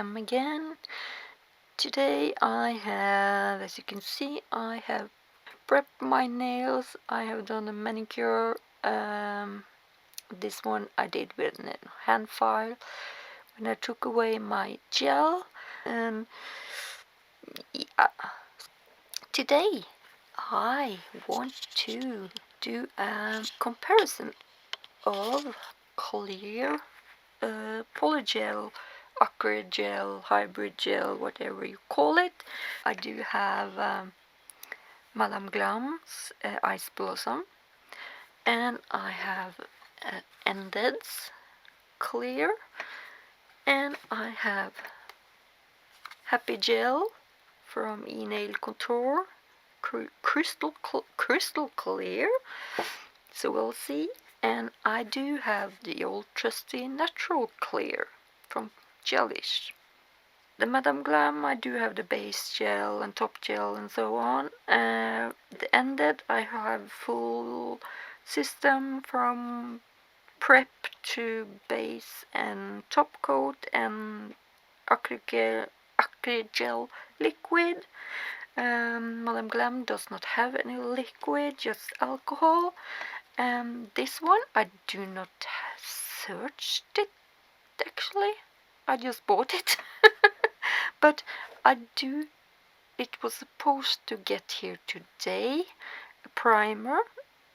Glam again. Today I have, as you can see, I have prepped my nails. I have done a manicure. This one I did with a hand file when I took away my gel. And yeah, today I want to do a comparison of clear PolyGel, AcryGel, hybrid gel, whatever you call it. I do have Madam Glam's Ice Blossom, and I have Nded's Clear, and I have Happy Gel from Nail Contour, crystal clear. So we'll see. And I do have the old trusty natural clear from Gelish. The Madam Glam, I do have the base gel and top gel and so on. The Nded, I have full system from prep to base and top coat and AcryGel liquid. Madam Glam does not have any liquid, just alcohol. This one I do not searched it actually. I just bought it. But it was supposed to get here today. A primer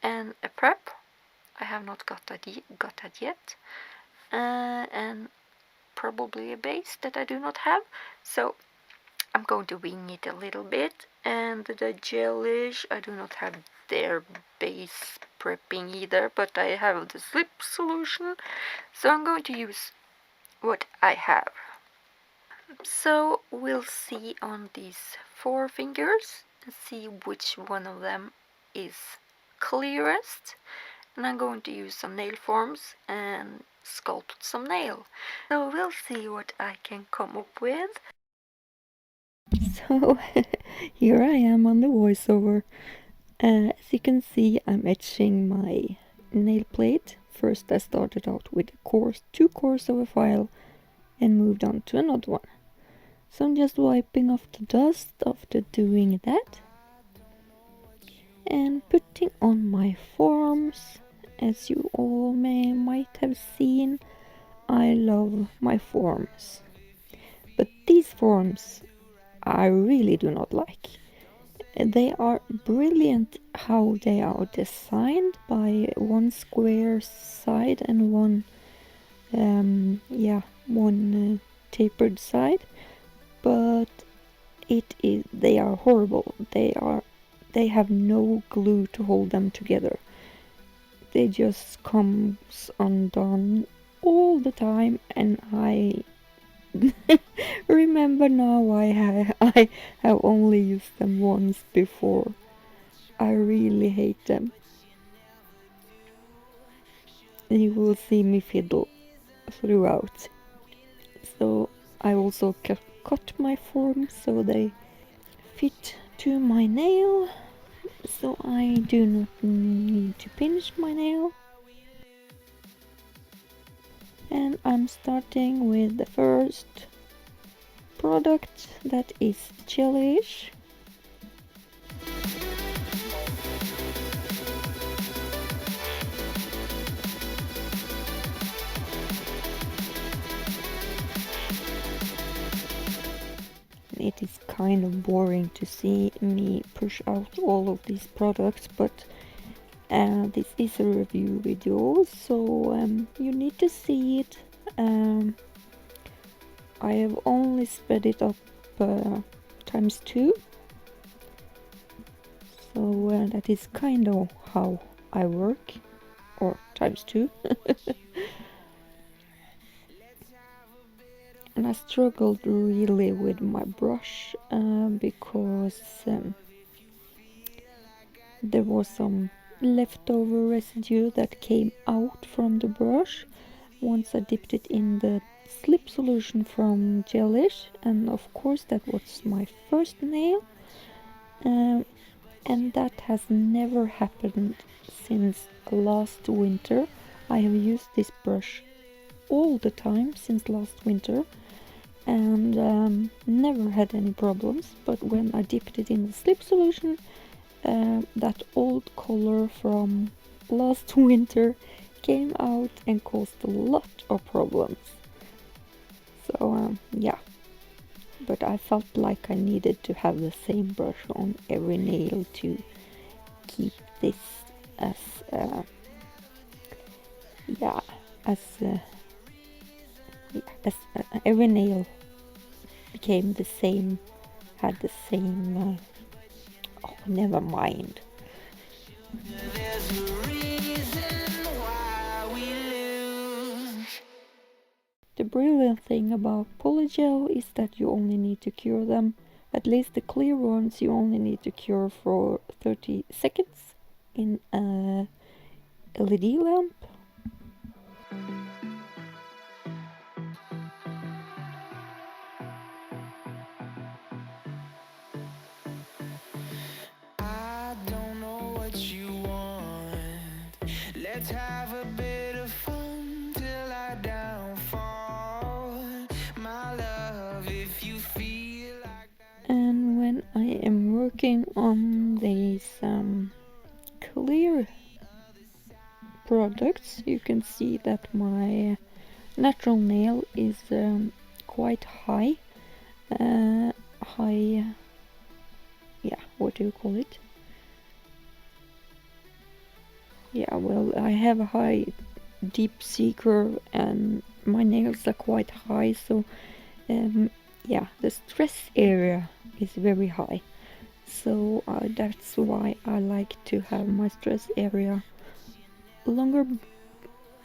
and a prep. I have not got that yet. And probably a base that I do not have. So I'm going to wing it a little bit. And the Gelish, I do not have their base prepping either, but I have the slip solution, so I'm going to use what I have. So we'll see on these 4 fingers and see which one of them is clearest, and I'm going to use some nail forms and sculpt some nail. So we'll see what I can come up with. So here I am on the voiceover. As you can see, I'm etching my nail plate. First I started out with a 2 course of a file and moved on to another one. So I'm just wiping off the dust after doing that and putting on my forms. As you all might have seen, I love my forms. But these forms I really do not like. They are brilliant how they are designed, by one square side and one tapered side, but they are horrible. They have no glue to hold them together. They just comes undone all the time, and I remember now I have only used them once before. I really hate them. You will see me fiddle throughout. So I also cut my forms so they fit to my nail, so I do not need to pinch my nail. And I'm starting with the first product, that is Gelish. It is kind of boring to see me push out all of these products, but this is a review video, so you need to see it. I have only sped it up ×2, so that is kind of how I work, or ×2. And I struggled really with my brush because there was some leftover residue that came out from the brush once I dipped it in the slip solution from Gelish, and of course that was my first nail, and that has never happened since last winter. I have used this brush all the time since last winter, and never had any problems. But when I dipped it in the slip solution, that old color from last winter came out and caused a lot of problems. So yeah, but I felt like I needed to have the same brush on every nail to keep this as every nail became the same, had the same. Oh, never mind. The brilliant thing about PolyGel is that you only need to cure them. At least the clear ones you only need to cure for 30 seconds in a LED lamp. I don't know what you want. Let's have a bit of fun till I downfall. My love, if you feel like that. And when I am working on these clear products, you can see that my natural nail is quite high. What do you call it? Yeah, well, I have a high deep C curve and my nails are quite high, so yeah, the stress area is very high. So that's why I like to have my stress area longer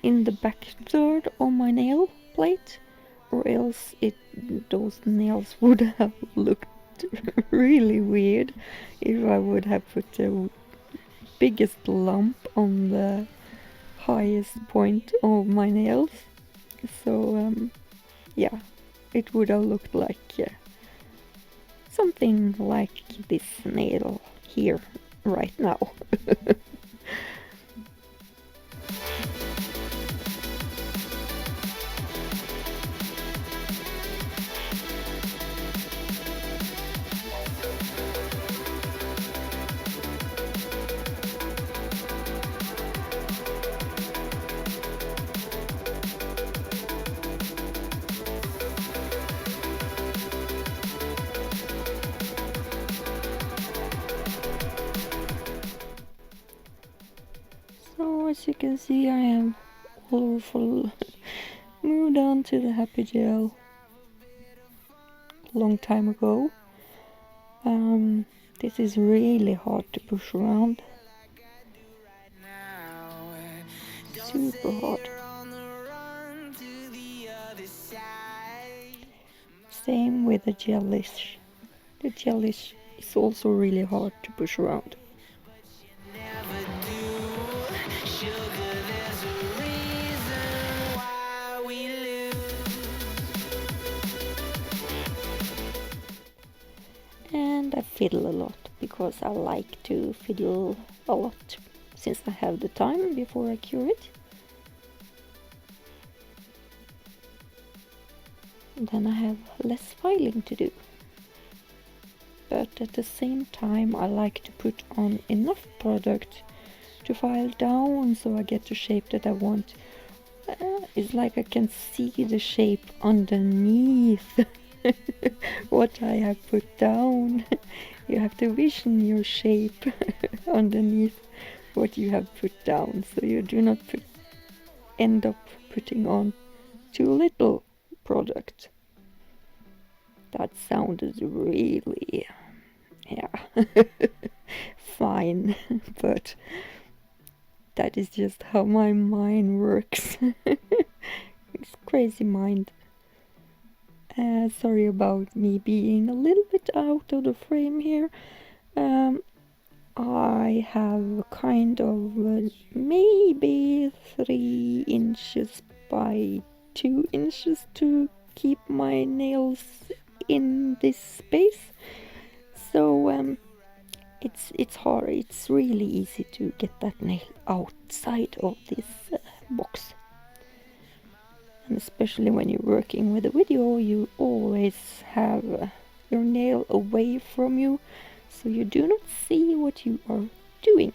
in the back third of my nail plate, or else those nails would have looked really weird if I would have put the biggest lump on the highest point of my nails. So yeah, it would have looked like something like this nail here right now. So as you can see, I am all full. Moved on to the AcryGel a long time ago. This is really hard to push around. Super hard. Same with the Gelish. The Gelish is also really hard to push around. And I fiddle a lot because I like to fiddle a lot since I have the time before I cure it. And then I have less filing to do. But at the same time I like to put on enough product to file down so I get the shape that I want. It's like I can see the shape underneath what I have put down. You have to vision your shape underneath what you have put down, so you do not end up putting on too little product. That sounded really, fine, but that is just how my mind works. It's crazy mind. Sorry about me being a little bit out of the frame here. I have kind of maybe 3 inches by 2 inches to keep my nails in this space. So it's hard. It's really easy to get that nail outside of this box. And especially when you're working with a video, you always have your nail away from you, so you do not see what you are doing.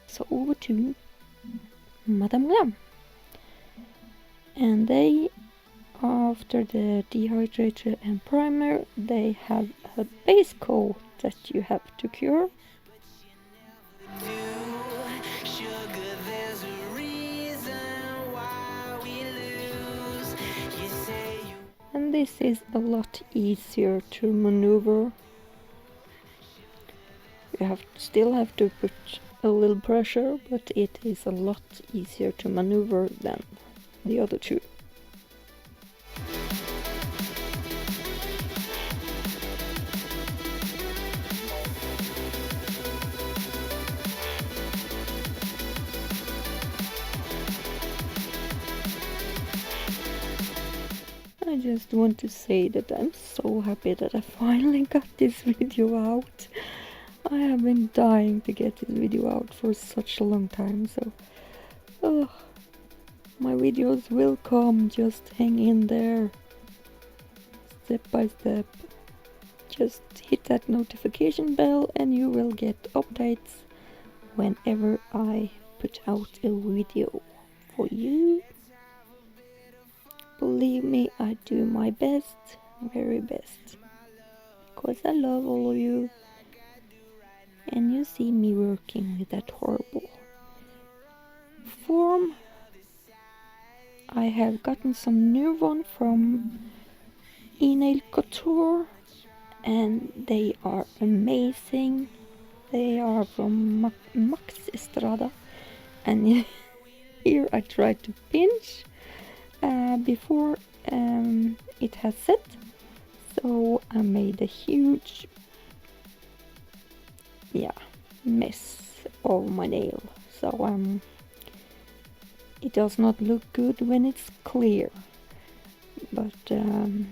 So over to Madam Glam. And they, after the dehydrator and primer, they have a base coat that you have to cure. And this is a lot easier to maneuver. You still have to put a little pressure, but it is a lot easier to maneuver than the other two. I just want to say that I'm so happy that I finally got this video out. I have been dying to get this video out for such a long time, so my videos will come, just hang in there, step by step. Just hit that notification bell and you will get updates whenever I put out a video for you. Believe me, I do my best, very best, because I love all of you, and you see me working with that horrible form. I have gotten some new one from Nail Couture, and they are amazing. They are from Max Estrada, and here I tried to pinch before it has set, so I made a huge mess of my nail, so it does not look good when it's clear, but you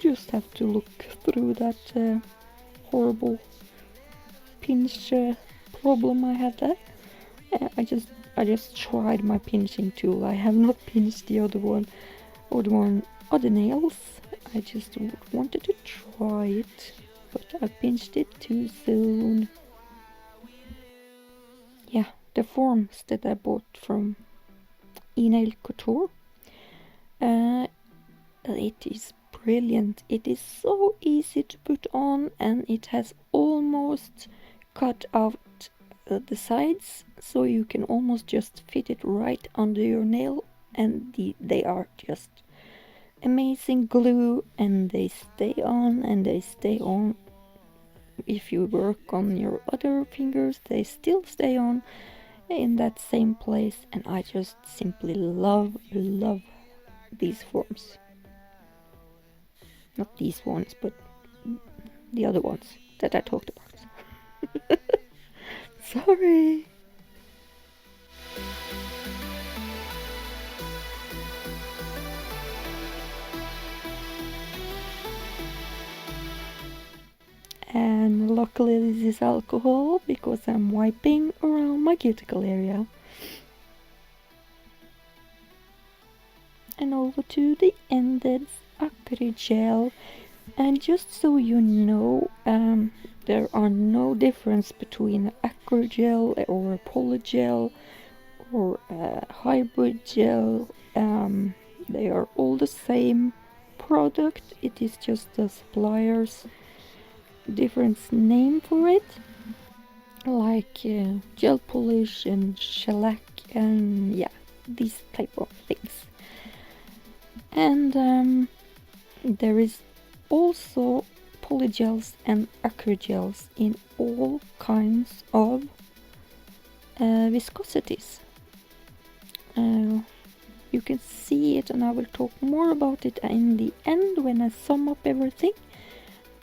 just have to look through that horrible pinch problem I had there. I just tried my pinching tool. I have not pinched the other one or the other nails. I just wanted to try it, but I pinched it too soon. Yeah, the forms that I bought from Nail Couture, it is brilliant. It is so easy to put on, and it has almost cut out the sides, so you can almost just fit it right under your nail, and they are just amazing glue, and they stay on, and they stay on. If you work on your other fingers, they still stay on in that same place, and I just simply love these forms. Not these ones, but the other ones that I talked about. Sorry. And luckily this is alcohol, because I'm wiping around my cuticle area. And over to the Nded AcryGel. And just so you know, there are no difference between AcryGel or a PolyGel or a hybrid gel. They are all the same product. It is just the supplier's different name for it, like Gelpolish and shellac and these type of things. And there is also polygels and acrygels in all kinds of viscosities. You can see it, and I will talk more about it in the end when I sum up everything.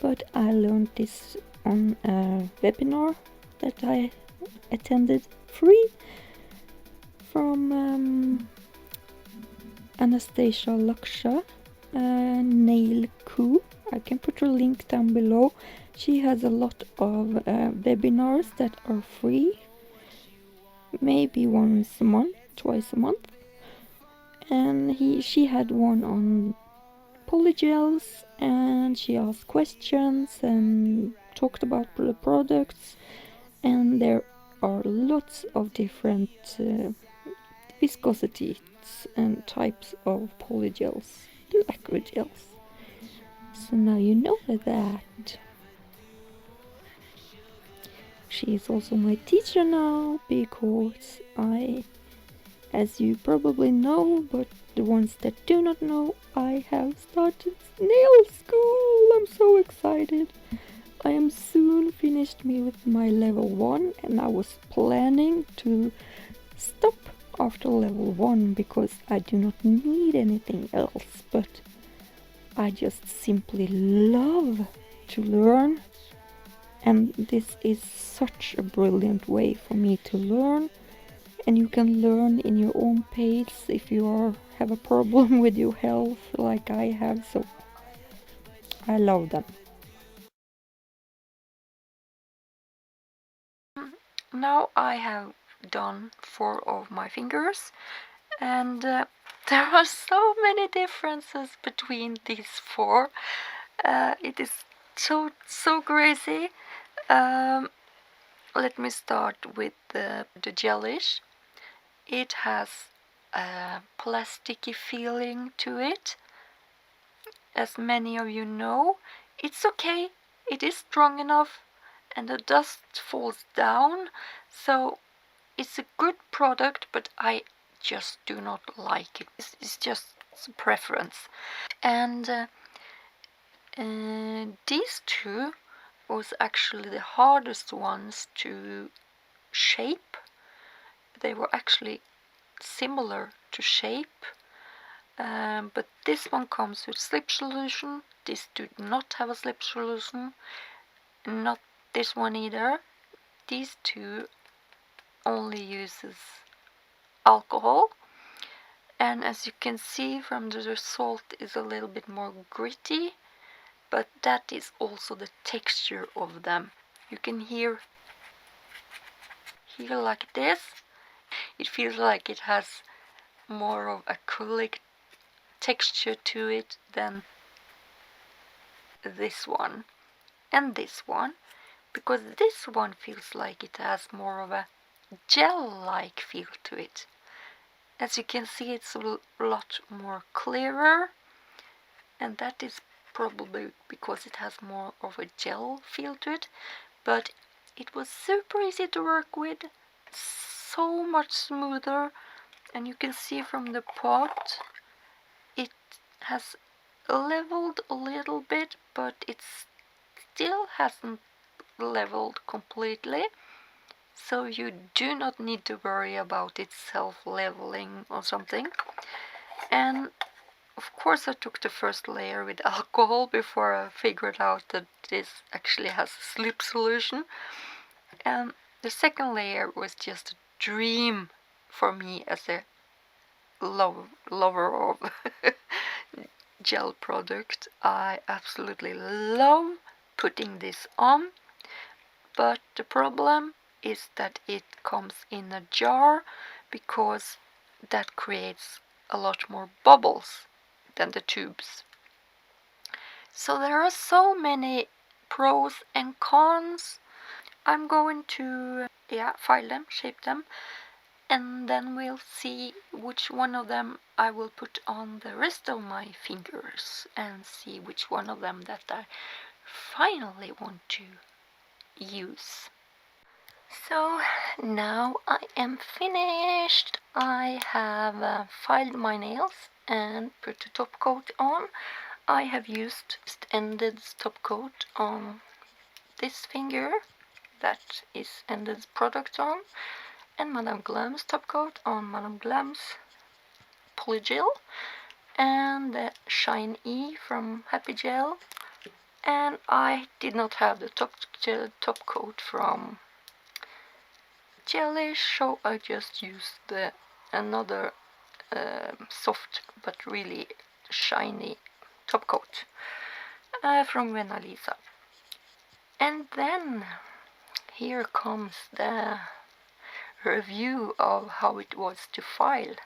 But I learned this on a webinar that I attended free from Anastasia Laksha, Nail Co. I can put her link down below. She has a lot of webinars that are free, maybe once a month, twice a month. And she had one on Polygels, and she asked questions and talked about the products. And there are lots of different viscosities and types of polygels and acrygels. So now you know that. She is also my teacher now, because as you probably know, but the ones that do not know, I have started nail school. I'm so excited. I am soon finished with my level 1, and I was planning to stop after level 1 because I do not need anything else, but I just simply love to learn, and this is such a brilliant way for me to learn. And you can learn in your own pace if you have a problem with your health like I have, so I love them. Now I have done 4 of my fingers, and there are so many differences between these 4. It is so crazy. Let me start with the Gelish. It has a plasticky feeling to it. As many of you know, it's okay, it is strong enough, and the dust falls down, so it's a good product, but I just do not like it. It's just a preference. And these 2 was actually the hardest ones to shape. They were actually similar to shape, but this one comes with slip solution. This do not have a slip solution, not this one either. These 2 only uses alcohol, and as you can see from the result, is a little bit more gritty, but that is also the texture of them. You can hear like this. It feels like it has more of acrylic texture to it than this one and this one, because this one feels like it has more of a gel-like feel to it. As you can see, it's a lot more clearer, and that is probably because it has more of a gel feel to it, but it was super easy to work with, so much smoother, and you can see from the pot it has leveled a little bit, but it still hasn't leveled completely, so you do not need to worry about it self-leveling or something. And of course I took the first layer with alcohol before I figured out that this actually has a slip solution, and the second layer was just a dream for me as a lover of gel product. I absolutely love putting this on, but the problem is that it comes in a jar, because that creates a lot more bubbles than the tubes. So there are so many pros and cons. I'm going to file them, shape them, and then we'll see which one of them I will put on the rest of my fingers, and see which one of them that I finally want to use. So now I am finished. I have filed my nails and put the top coat on. I have used Nded's top coat on this finger, that is Nded's product on, and Madam Glam's top coat on Madam Glam's PolyGel, and the Shine E from AcryGel, and I did not have the top coat from Gelish, so I just used another soft but really shiny top coat. from Lisa. And then here comes the review of how it was to file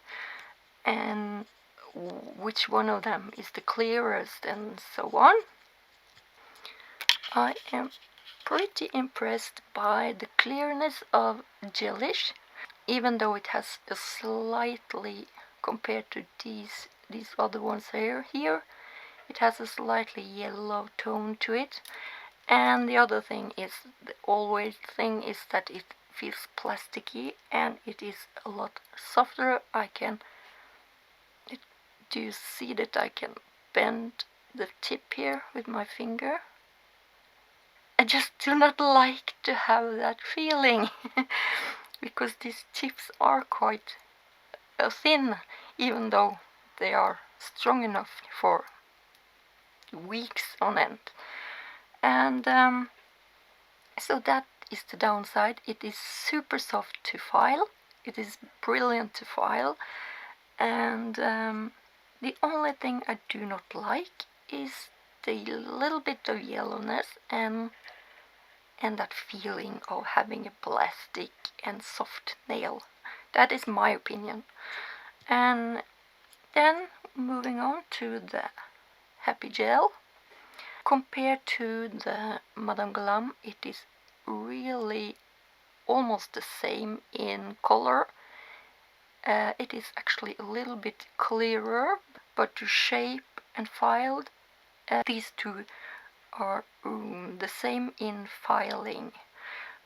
and which one of them is the clearest and so on. I am pretty impressed by the clearness of Gelish, even though it has a slightly, compared to these other ones here, it has a slightly yellow tone to it. And the other thing is, that it feels plasticky and it is a lot softer. Do you see that I can bend the tip here with my finger? I just do not like to have that feeling because these tips are quite thin, even though they are strong enough for weeks on end. And so that is the downside. It is super soft to file. It is brilliant to file. And the only thing I do not like is the little bit of yellowness and that feeling of having a plastic and soft nail. That is my opinion. And then moving on to the AcryGel. Compared to the Madam Glam, it is really almost the same in color. It is actually a little bit clearer, but to shape and file, these two are the same in filing.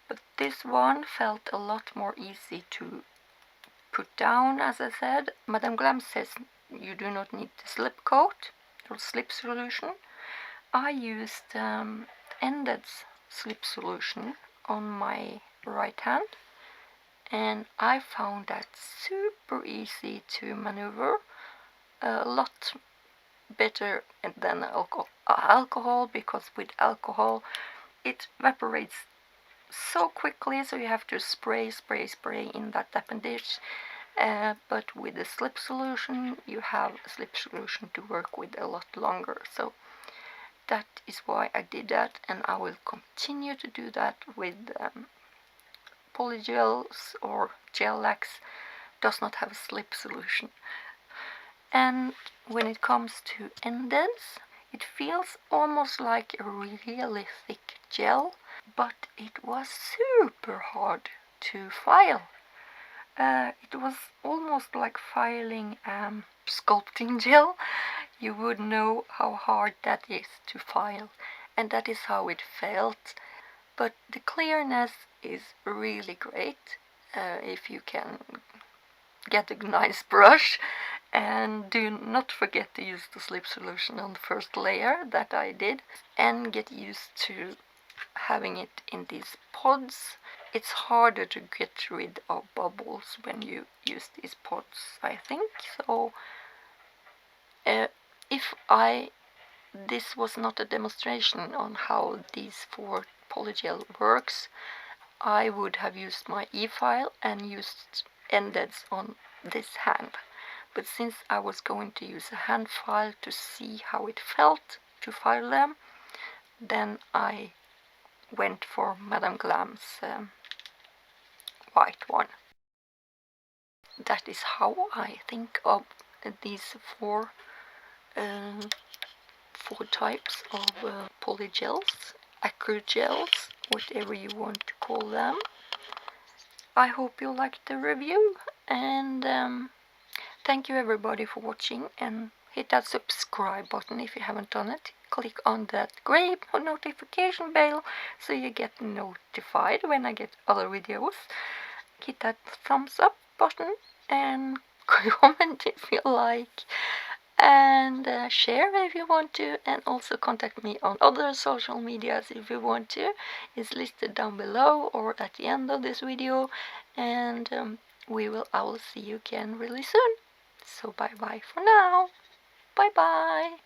But this one felt a lot more easy to put down, as I said. Madam Glam says you do not need the slip coat or slip solution. I used Nded's slip solution on my right hand, and I found that super easy to maneuver, a lot better than alcohol, because with alcohol it evaporates so quickly, so you have to spray in that appendage. But with the slip solution, you have a slip solution to work with a lot longer. So that is why I did that, and I will continue to do that with PolyGels or Gel-Lax. Does not have a slip solution. And when it comes to Nded's, it feels almost like a really thick gel, but it was super hard to file. It was almost like filing sculpting gel. You would know how hard that is to file, and that is how it felt. But the clearness is really great if you can get a nice brush. And do not forget to use the slip solution on the first layer that I did, and get used to having it in these pods. It's harder to get rid of bubbles when you use these pods, I think. So this was not a demonstration on how these 4 PolyGel works, I would have used my e-file and used Nded's on this hand. But since I was going to use a hand file to see how it felt to file them, then I went for Madam Glam's white one. That is how I think of these 4 types of polygels, acrygels, whatever you want to call them. I hope you liked the review, and thank you everybody for watching, and hit that subscribe button if you haven't done it. Click on that gray notification bell so you get notified when I get other videos. Hit that thumbs up button and comment if you like, and share if you want to, and also contact me on other social medias if you want to. It's listed down below or at the end of this video, and I will see you again really soon. So bye bye for now. Bye bye.